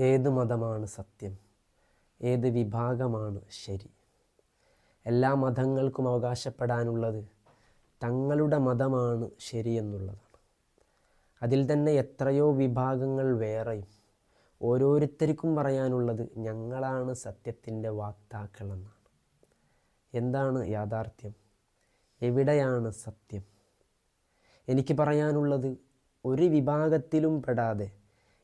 ഏത് മതമാണ് സത്യം? ഏത് വിഭാഗമാണ് ശരി? എല്ലാ മതങ്ങൾക്കും അവകാശപ്പെടാനുള്ളത് തങ്ങളുടെ മതമാണ് ശരിയെന്നുള്ളതാണ്. അതിൽ തന്നെ എത്രയോ വിഭാഗങ്ങൾ വേറെയും. ഓരോരുത്തർക്കും പറയാനുള്ളത് ഞങ്ങളാണ് സത്യത്തിൻ്റെ വാക്താക്കളെന്നാണ്. എന്താണ് യാഥാർത്ഥ്യം? എവിടെയാണ് സത്യം? എനിക്ക് പറയാനുള്ളത്, ഒരു വിഭാഗത്തിലും പെടാതെ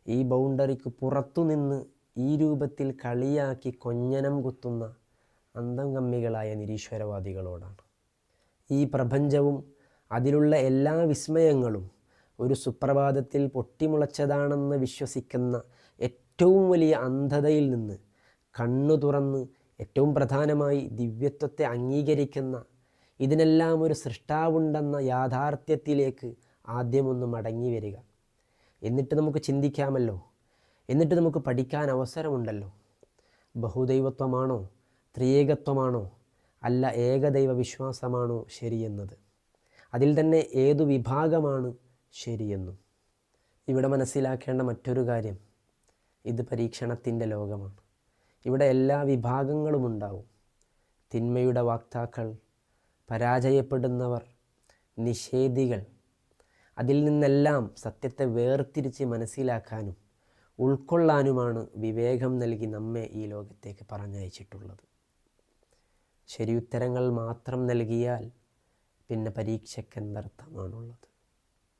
ഈ ബൗണ്ടറിക്ക് പുറത്തുനിന്ന് ഈ രൂപത്തിൽ കളിയാക്കി കൊഞ്ഞനം കുത്തുന്ന അന്തംകമ്മികളായ നിരീശ്വരവാദികളോടാണ്. ഈ പ്രപഞ്ചവും അതിലുള്ള എല്ലാ വിസ്മയങ്ങളും ഒരു സുപ്രഭാതത്തിൽ പൊട്ടിമുളച്ചതാണെന്ന് വിശ്വസിക്കുന്ന ഏറ്റവും വലിയ അന്ധതയിൽ നിന്ന് കണ്ണു തുറന്ന് ഏറ്റവും പ്രധാനമായി ദിവ്യത്വത്തെ അംഗീകരിക്കുന്ന, ഇതിനെല്ലാം ഒരു സൃഷ്ടാവുണ്ടെന്ന യാഥാർത്ഥ്യത്തിലേക്ക് ആദ്യമൊന്ന് മടങ്ങി വരിക. എന്നിട്ട് നമുക്ക് ചിന്തിക്കാമല്ലോ, എന്നിട്ട് നമുക്ക് പഠിക്കാൻ അവസരമുണ്ടല്ലോ. ബഹുദൈവത്വമാണോ, ത്രിയേകത്വമാണോ, അല്ല ഏകദൈവ വിശ്വാസമാണോ ശരിയെന്നത്? അതിൽ തന്നെ ഏതു വിഭാഗമാണ് ശരിയെന്നും? ഇവിടെ മനസ്സിലാക്കേണ്ട മറ്റൊരു കാര്യം, ഇത് പരീക്ഷണത്തിൻ്റെ ലോകമാണ്. ഇവിടെ എല്ലാ വിഭാഗങ്ങളും ഉണ്ടാവും. തിന്മയുടെ വാക്താക്കൾ, പരാജയപ്പെടുന്നവർ, നിഷേധികൾ. അതിൽ നിന്നെല്ലാം സത്യത്തെ വേർതിരിച്ച് മനസ്സിലാക്കാനും ഉൾക്കൊള്ളാനുമാണ് വിവേകം നൽകി നമ്മെ ഈ ലോകത്തേക്ക് പറഞ്ഞയച്ചിട്ടുള്ളത്. ശരിയുത്തരങ്ങൾ മാത്രം നൽകിയാൽ പിന്നെ പരീക്ഷയ്ക്ക് എന്തർത്ഥമാണുള്ളത്?